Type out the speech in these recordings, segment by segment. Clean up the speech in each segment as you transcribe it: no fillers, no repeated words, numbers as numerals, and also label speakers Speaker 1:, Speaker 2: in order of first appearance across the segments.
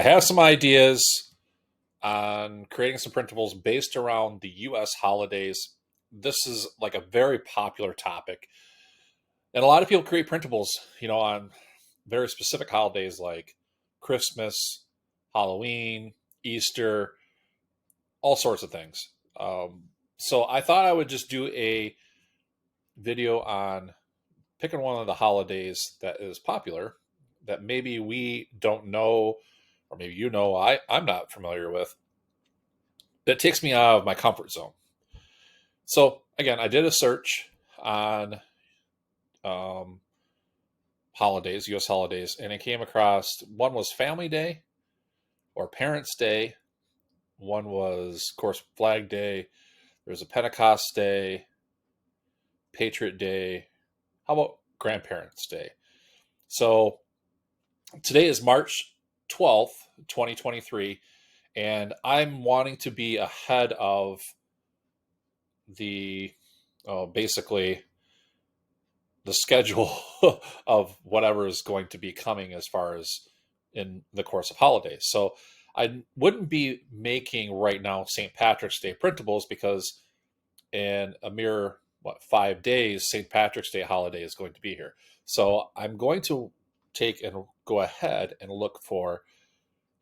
Speaker 1: have some ideas on creating some printables based around the US holidays. This is like a very popular topic. And a lot of people create printables, on very specific holidays like Christmas, Halloween, Easter, all sorts of things. So I thought I would just do a video on picking one of the holidays that is popular that maybe we don't know, or maybe I'm not familiar with, that takes me out of my comfort zone. So again, I did a search on holidays, U.S. holidays, and I came across one was Family Day or Parents' Day. One was, of course, Flag Day. There's a Pentecost Day, Patriot Day. How about Grandparents' Day? So today is March 12th, 2023, and I'm wanting to be ahead of the basically the schedule of whatever is going to be coming as far as in the course of holidays. So I wouldn't be making right now St. Patrick's Day printables because in a mere 5 days St. Patrick's Day holiday is going to be here. So I'm going to take and go ahead and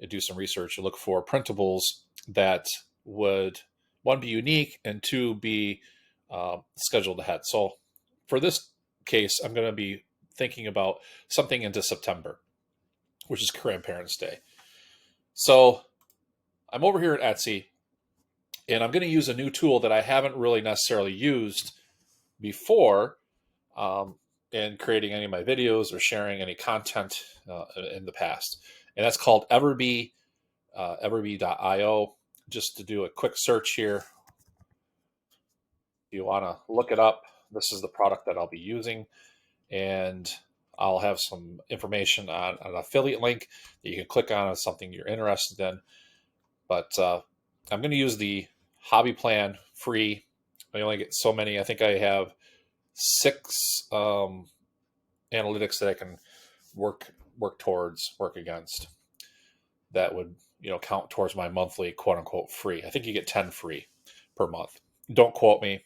Speaker 1: do some research and look for printables that would, one, be unique, and two, be scheduled ahead. So for this case, I'm going to be thinking about something into September, which is Grandparents' Day. So I'm over here at Etsy, and I'm going to use a new tool that I haven't really necessarily used before in creating any of my videos or sharing any content in the past. And that's called Everbee, Everbee.io. Just to do a quick search here, if you want to look it up, this is the product that I'll be using. And I'll have some information on an affiliate link that you can click on if something you're interested in. But I'm going to use the hobby plan free. I only get so many. I think I have 6 analytics that I can work against that would count towards my monthly quote unquote free. I think you get 10 free per month. Don't quote me,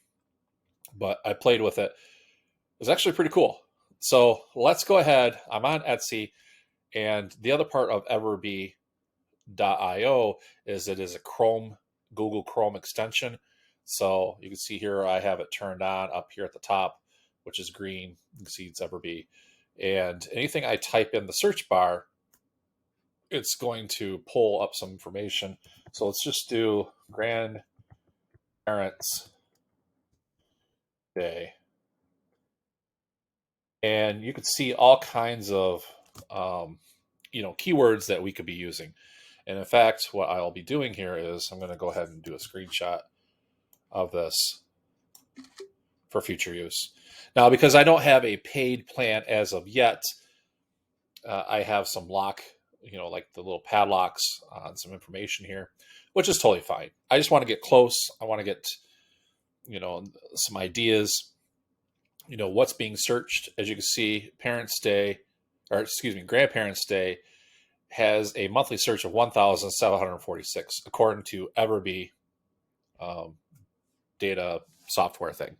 Speaker 1: but I played with it. It was actually pretty cool. So let's go ahead. I'm on Etsy, and the other part of Everbee.io is it is a Google Chrome extension. So you can see here I have it turned on up here at the top, which is green. You can see it's Everbee. And anything I type in the search bar, it's going to pull up some information. So let's just do Grandparents' Day. And you could see all kinds of, keywords that we could be using. And in fact, what I'll be doing here is I'm going to go ahead and do a screenshot of this for future use. Now, because I don't have a paid plan as of yet, I have some lock, like the little padlocks on some information here, which is totally fine. I just want to get close. I want to get, some ideas, what's being searched. As you can see, Grandparents' Day has a monthly search of 1,746, according to Everbee data software thing.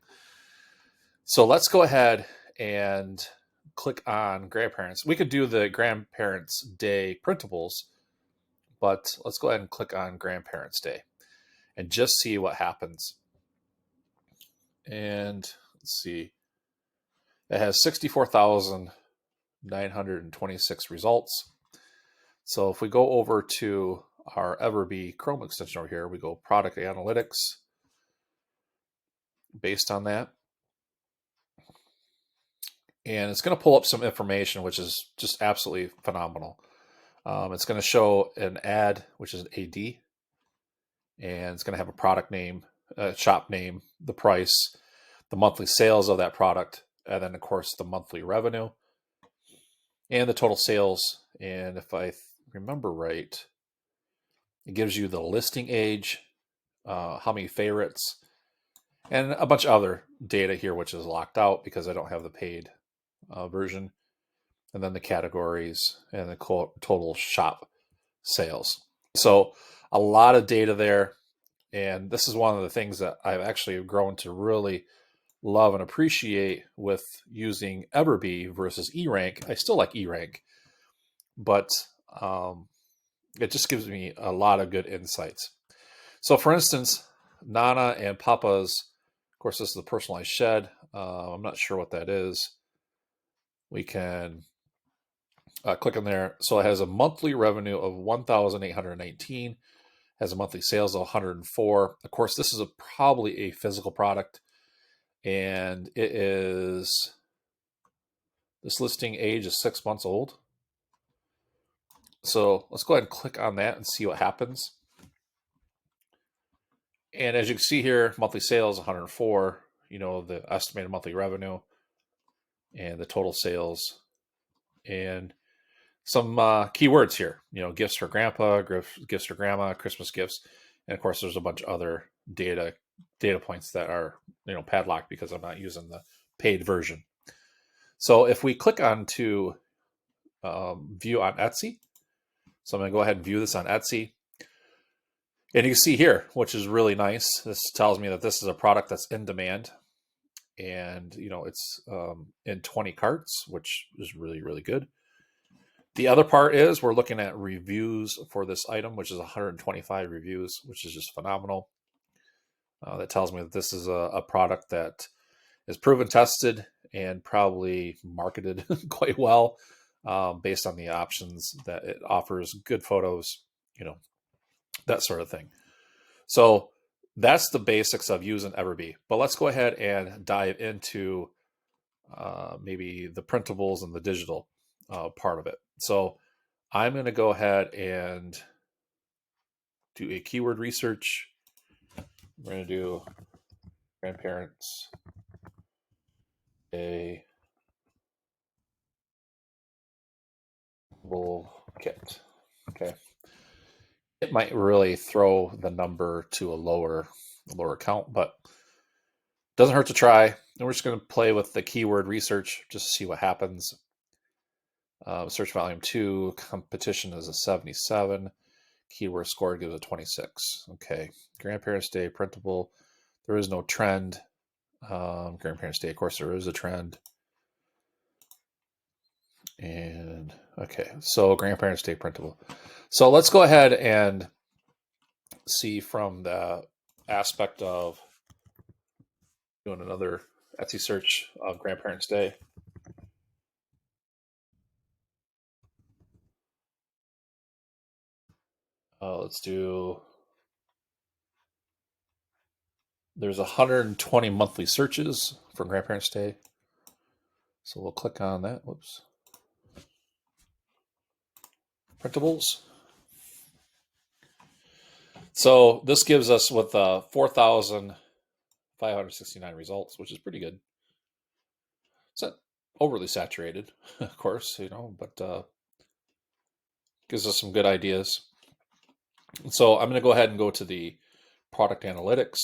Speaker 1: So let's go ahead and click on Grandparents. We could do the Grandparents' Day printables, but let's go ahead and click on Grandparents' Day and just see what happens. And let's see. It has 64,926 results. So if we go over to our Everbee Chrome extension over here, we go Product Analytics based on that. And it's going to pull up some information, which is just absolutely phenomenal. It's going to show an ad, which is an AD, and it's going to have a product name, shop name, the price, the monthly sales of that product, and then, of course, the monthly revenue and the total sales. And if I remember right, it gives you the listing age, how many favorites, and a bunch of other data here, which is locked out because I don't have the paid version. And then the categories and the total shop sales. So a lot of data there. And this is one of the things that I've actually grown to really love and appreciate with using Everbee versus eRank. I still like eRank, but it just gives me a lot of good insights. So, for instance, Nana and Papa's, of course, this is the personalized shed. I'm not sure what that is. We can click on there. So it has a monthly revenue of 1,819, has a monthly sales of 104. Of course, this is probably a physical product, and it is, this listing age is 6 months old. So let's go ahead and click on that and see what happens. And as you can see here, monthly sales 104, the estimated monthly revenue and the total sales, and some keywords here, gifts for grandpa, gifts for grandma, Christmas gifts. And of course, there's a bunch of other data points that are, padlocked because I'm not using the paid version. So if we click on to view on Etsy, so I'm going to go ahead and view this on Etsy. And you can see here, which is really nice. This tells me that this is a product that's in demand. And, it's in 20 carts, which is really, really good. The other part is we're looking at reviews for this item, which is 125 reviews, which is just phenomenal. That tells me that this is a product that is proven, tested, and probably marketed quite well based on the options that it offers, good photos, that sort of thing. So that's the basics of using Everbee. But let's go ahead and dive into maybe the printables and the digital part of it. So I'm going to go ahead and do a keyword research. We're going to do grandparents a kit. Okay. It might really throw the number to a lower count, but doesn't hurt to try. And we're just going to play with the keyword research just to see what happens. Search volume 2, competition is a 77. Keyword score gives a 26. Okay. Grandparents Day, printable. There is no trend. Grandparents Day, of course, there is a trend. And okay, so Grandparents Day, printable. So let's go ahead and see from the aspect of doing another Etsy search of Grandparents Day. Let's do, there's 120 monthly searches for Grandparents Day. So we'll click on that. Whoops. Printables. So this gives us with 4,569 results, which is pretty good. It's not overly saturated, of course, but gives us some good ideas. So I'm going to go ahead and go to the product analytics.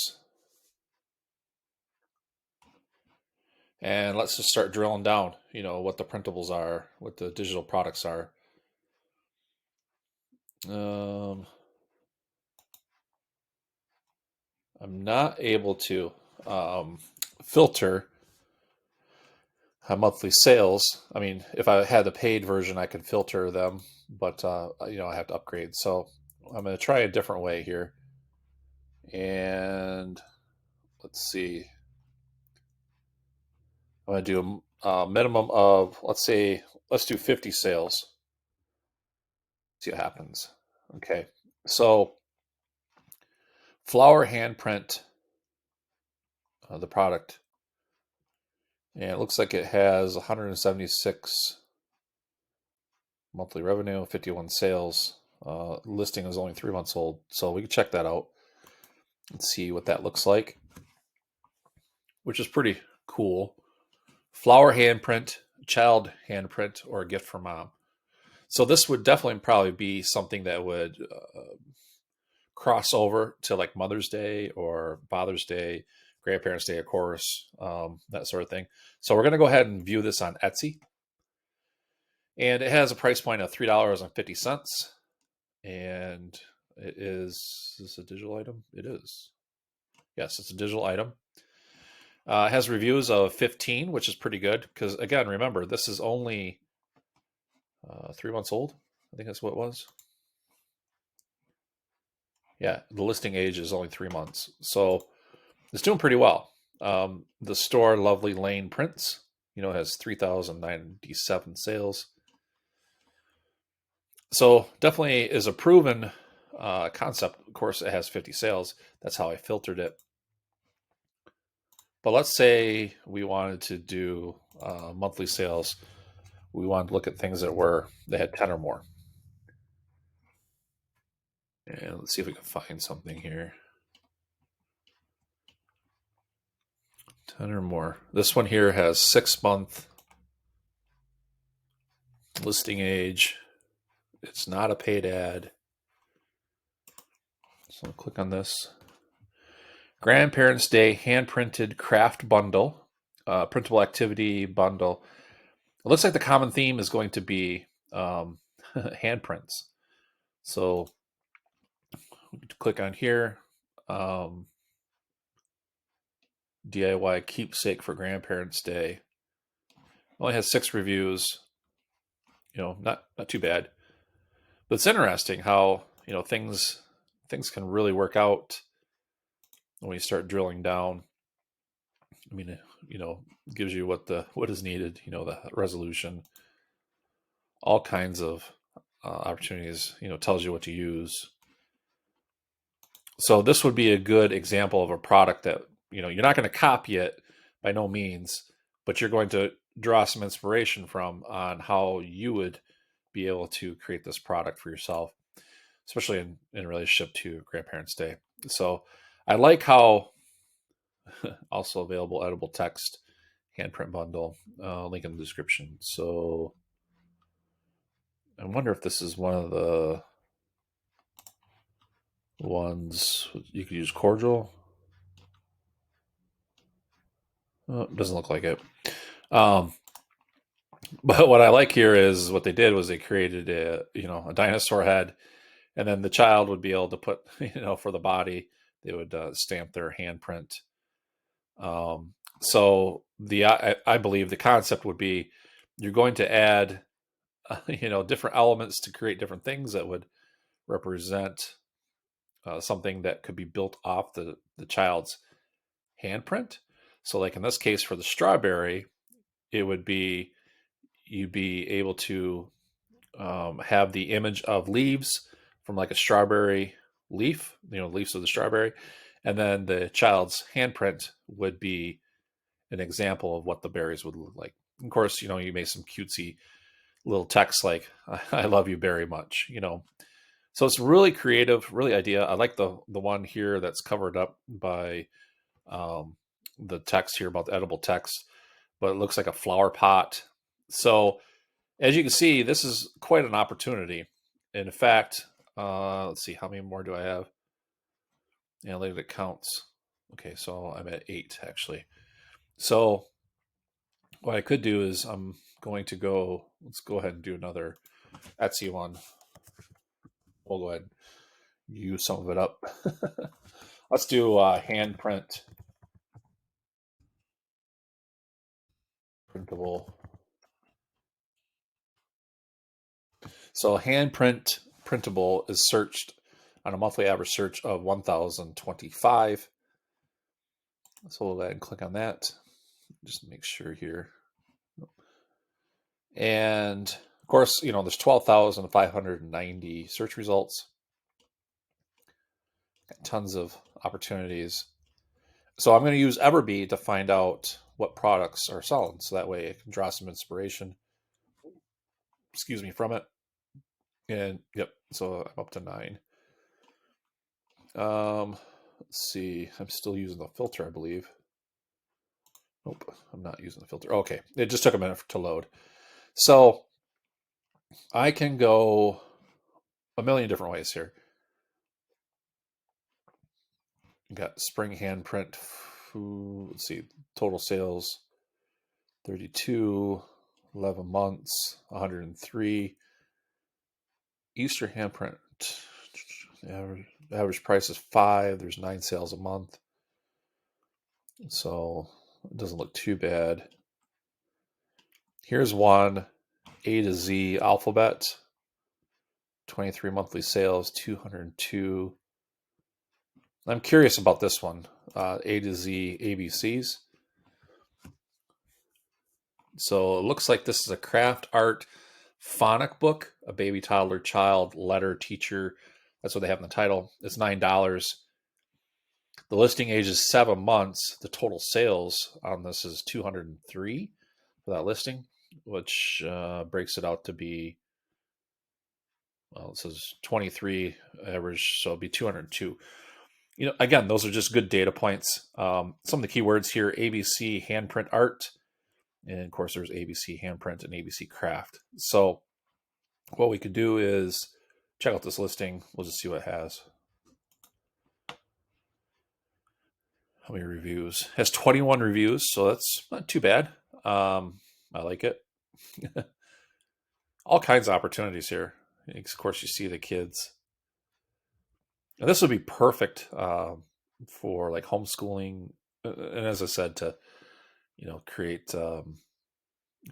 Speaker 1: And let's just start drilling down, what the printables are, what the digital products are. I'm not able to filter monthly sales. I mean, if I had the paid version, I could filter them, but I have to upgrade. So I'm going to try a different way here. And let's see. I'm going to do a minimum of, let's do 50 sales. See what happens. Okay. So flower handprint, the product. And it looks like it has 176 monthly revenue, 51 sales. Listing is only 3 months old. So we can check that out and see what that looks like, which is pretty cool. Flower handprint, child handprint, or a gift for mom. So this would definitely probably be something that would cross over to like Mother's Day or Father's Day, Grandparents Day, of course, that sort of thing. So we're going to go ahead and view this on Etsy. And it has a price point of $3.50. And is this a digital item? It is. Yes, it's a digital item. It has reviews of 15, which is pretty good because, again, remember, this is only 3 months old. I think that's what it was. Yeah, the listing age is only 3 months. So it's doing pretty well. The store, Lovely Lane Prints, has 3,097 sales. So definitely is a proven concept. Of course, it has 50 sales. That's how I filtered it. But let's say we wanted to do monthly sales. We wanted to look at things that had 10 or more. And let's see if we can find something here. 10 or more. This one here has 6-month listing age. It's not a paid ad. So I'll click on this. Grandparents' Day hand printed craft bundle, printable activity bundle. It looks like the common theme is going to be handprints. So click on here. DIY keepsake for Grandparents' Day. Only has 6 reviews. Not too bad. But it's interesting how things can really work out when you start drilling down. I mean, gives you what is needed. The resolution, all kinds of opportunities. Tells you what to use. So this would be a good example of a product that you're not going to copy it by no means, but you're going to draw some inspiration from on how you would be able to create this product for yourself, especially in relationship to Grandparents' Day. So I like how also available edible text handprint bundle, link in the description. So I wonder if this is one of the ones you could use cordial. Oh, it doesn't look like it. But what I like here is what they did was they created a dinosaur head, and then the child would be able to put for the body they would stamp their handprint. So I believe the concept would be you're going to add different elements to create different things that would represent something that could be built off the child's handprint. So like in this case for the strawberry, it would be you'd be able to have the image of leaves from like a strawberry leaf, leaves of the strawberry, and then the child's handprint would be an example of what the berries would look like. Of course, you made some cutesy little text like "I love you very much," So it's really creative, really idea. I like the one here that's covered up by the text here about the edible text, but it looks like a flower pot. So as you can see, this is quite an opportunity. In fact, let's see, how many more do I have? Yeah, look at it counts. Okay, so I'm at 8 actually. So what I could do is I'm going to let's go ahead and do another Etsy one. We'll go ahead and use some of it up. Let's do handprint printable. So handprint printable is searched on a monthly average search of 1,025. So we'll go ahead and click on that. Just make sure here. And of course, there's 12,590 search results. Got tons of opportunities. So I'm going to use Everbee to find out what products are selling. So that way I can draw some inspiration, from it. And yep, so I'm up to 9. Let's see. I'm still using the filter, I believe. Nope, I'm not using the filter. Okay, it just took a minute to load. So I can go a million different ways here. Got spring handprint. Let's see, total sales 32, 11 months, 103. Easter handprint average price is 5. There's 9 sales a month. So it doesn't look too bad. Here's one, A to Z alphabet. 23 monthly sales, 202. I'm curious about this one, A to Z ABCs. So it looks like this is a craft art phonic book, a baby, toddler, child, letter, teacher. That's what they have in the title. It's $9. The listing age is 7 months. The total sales on this is 203 for that listing, which breaks it out to be, well, it says 23 average, so it'll be 202. Again, those are just good data points. Some of the keywords here: ABC handprint art, and of course there's ABC handprint and ABC craft. So what we could do is check out this listing. We'll just see what it has. How many reviews? It has 21 reviews, so that's not too bad. I like it. All kinds of opportunities here. Of course, you see the kids. And this would be perfect for like homeschooling, and as I said, to create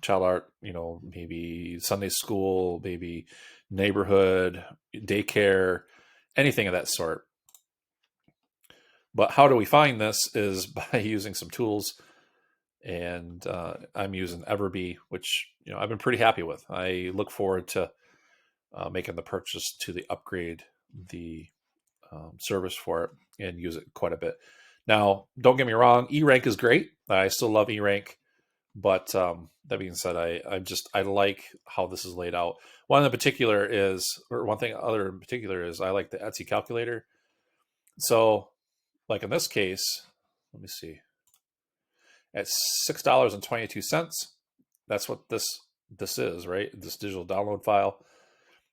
Speaker 1: child art. Maybe Sunday school, maybe neighborhood, daycare, anything of that sort. But how do we find this is by using some tools, and I'm using Everbee, which I've been pretty happy with. I look forward to making the purchase to upgrade the service for it and use it quite a bit. Now, don't get me wrong, E-Rank is great. I still love E-Rank, but that being said, I like how this is laid out. One in particular is I like the Etsy calculator. So, like in this case, let me see, at $6.22, that's what this is, right? This digital download file.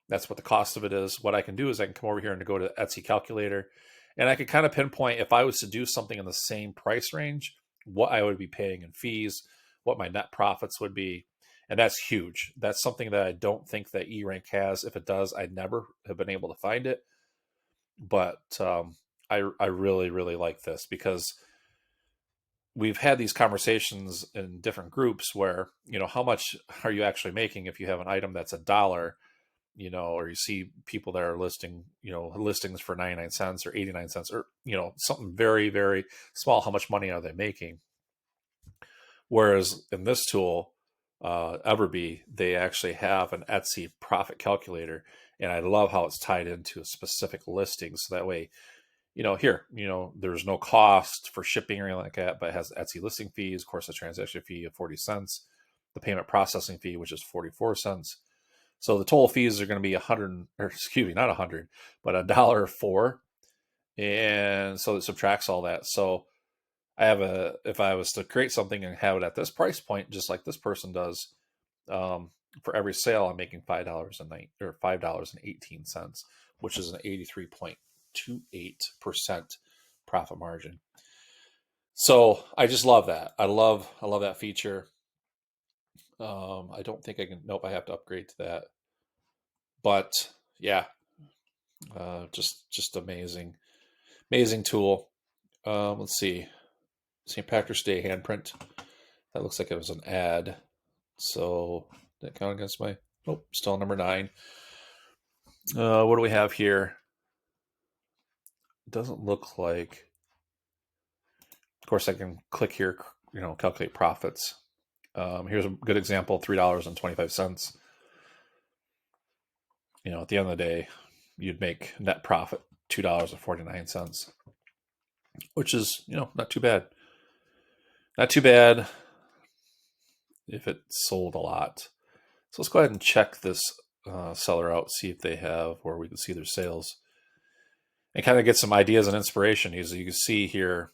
Speaker 1: That's what the cost of it is. What I can do is I can come over here and go to Etsy calculator, and I can kind of pinpoint, if I was to do something in the same price range, what I would be paying in fees, what my net profits would be. And that's huge. That's something that I don't think that E-Rank has. If it does, I never have been able to find it. But I really, really like this, because we've had these conversations in different groups where, how much are you actually making if you have an item that's $1, or you see people that are listing, listings for 99 cents or 89 cents, or, something very, very small. How much money are they making? Whereas in this tool, Everbee, they actually have an Etsy profit calculator, and I love how it's tied into a specific listing. So that way, there's no cost for shipping or anything like that, but it has Etsy listing fees, of course, a transaction fee of 40 cents, the payment processing fee, which is 44 cents. So the total fees are going to be 100, or excuse me, not 100, but $1.04. And so it subtracts all that. So if I was to create something and have it at this price point, just like this person does, for every sale, I'm making $5.18, which is an 83.28% profit margin. So I just love that. I love that feature. I don't think I can. Nope, I have to upgrade to that. But yeah, just amazing tool. Let's see, St. Patrick's Day handprint. That looks like it was an ad. So that count against my? Nope, still number 9. What do we have here? It doesn't look like. Of course, I can click here. Calculate profits. Here's a good example: $3.25. At the end of the day, you'd make net profit $2.49, which is, not too bad. Not too bad if it sold a lot. So let's go ahead and check this seller out, see if they have where we can see their sales, and kind of get some ideas and inspiration. As you can see here,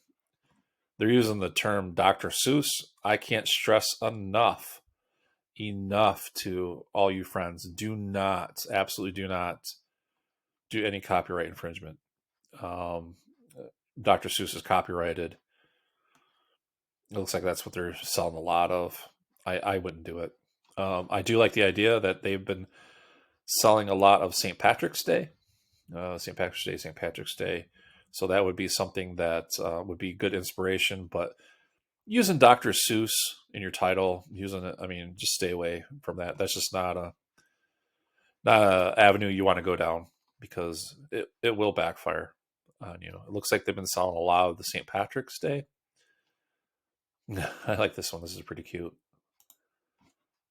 Speaker 1: they're using the term Dr. Seuss. I can't stress enough to all you friends, absolutely do not do any copyright infringement. Dr. Seuss is copyrighted. It looks like that's what they're selling a lot of. I wouldn't do it. I do like the idea that they've been selling a lot of St. Patrick's Day. St. Patrick's Day. So that would be something that would be good inspiration. But using Dr. Seuss in your title, using it, I mean, just stay away from that. That's just not a avenue you want to go down, because it will backfire on you. It looks like they've been selling a lot of the St. Patrick's Day. I like this one. This is pretty cute.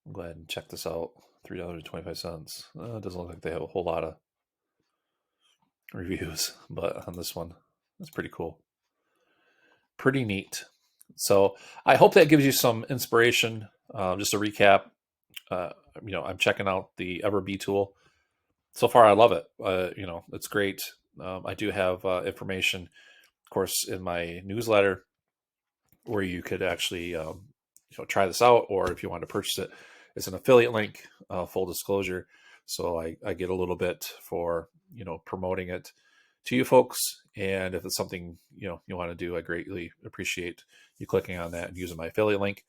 Speaker 1: I'll go ahead and check this out. $3.25. It doesn't look like they have a whole lot of reviews, but on this one, that's pretty cool. Pretty neat. So I hope that gives you some inspiration. Just to recap, I'm checking out the Everbee tool. So far, I love it. It's great. I do have information, of course, in my newsletter where you could actually try this out, or if you want to purchase it, it's an affiliate link. Full disclosure, so I get a little bit for promoting it to you folks, and if it's something you want to do, I greatly appreciate you clicking on that and using my affiliate link.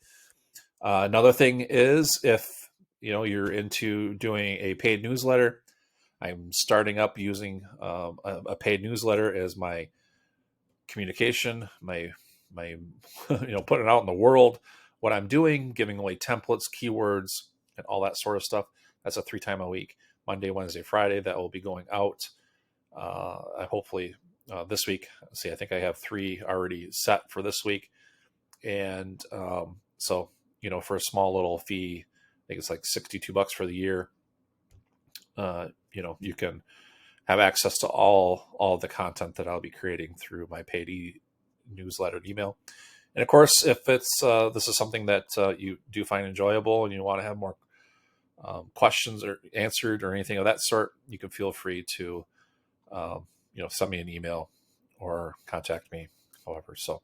Speaker 1: Another thing is, if you're into doing a paid newsletter, I'm starting up using a paid newsletter as my communication, my putting it out in the world what I'm doing, giving away templates, keywords, and all that sort of stuff. That's a 3 time a week, Monday, Wednesday, Friday. That will be going out. I hopefully this week. See, I think I have 3 already set for this week, and so for a small little fee, I think it's like $62 for the year. You can have access to all the content that I'll be creating through my paid newsletter and email. And of course, if it's this is something that you do find enjoyable and you want to have more questions or answered or anything of that sort, you can feel free to send me an email or contact me. However, so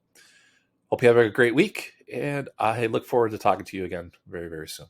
Speaker 1: hope you have a great week, and I look forward to talking to you again very, very soon.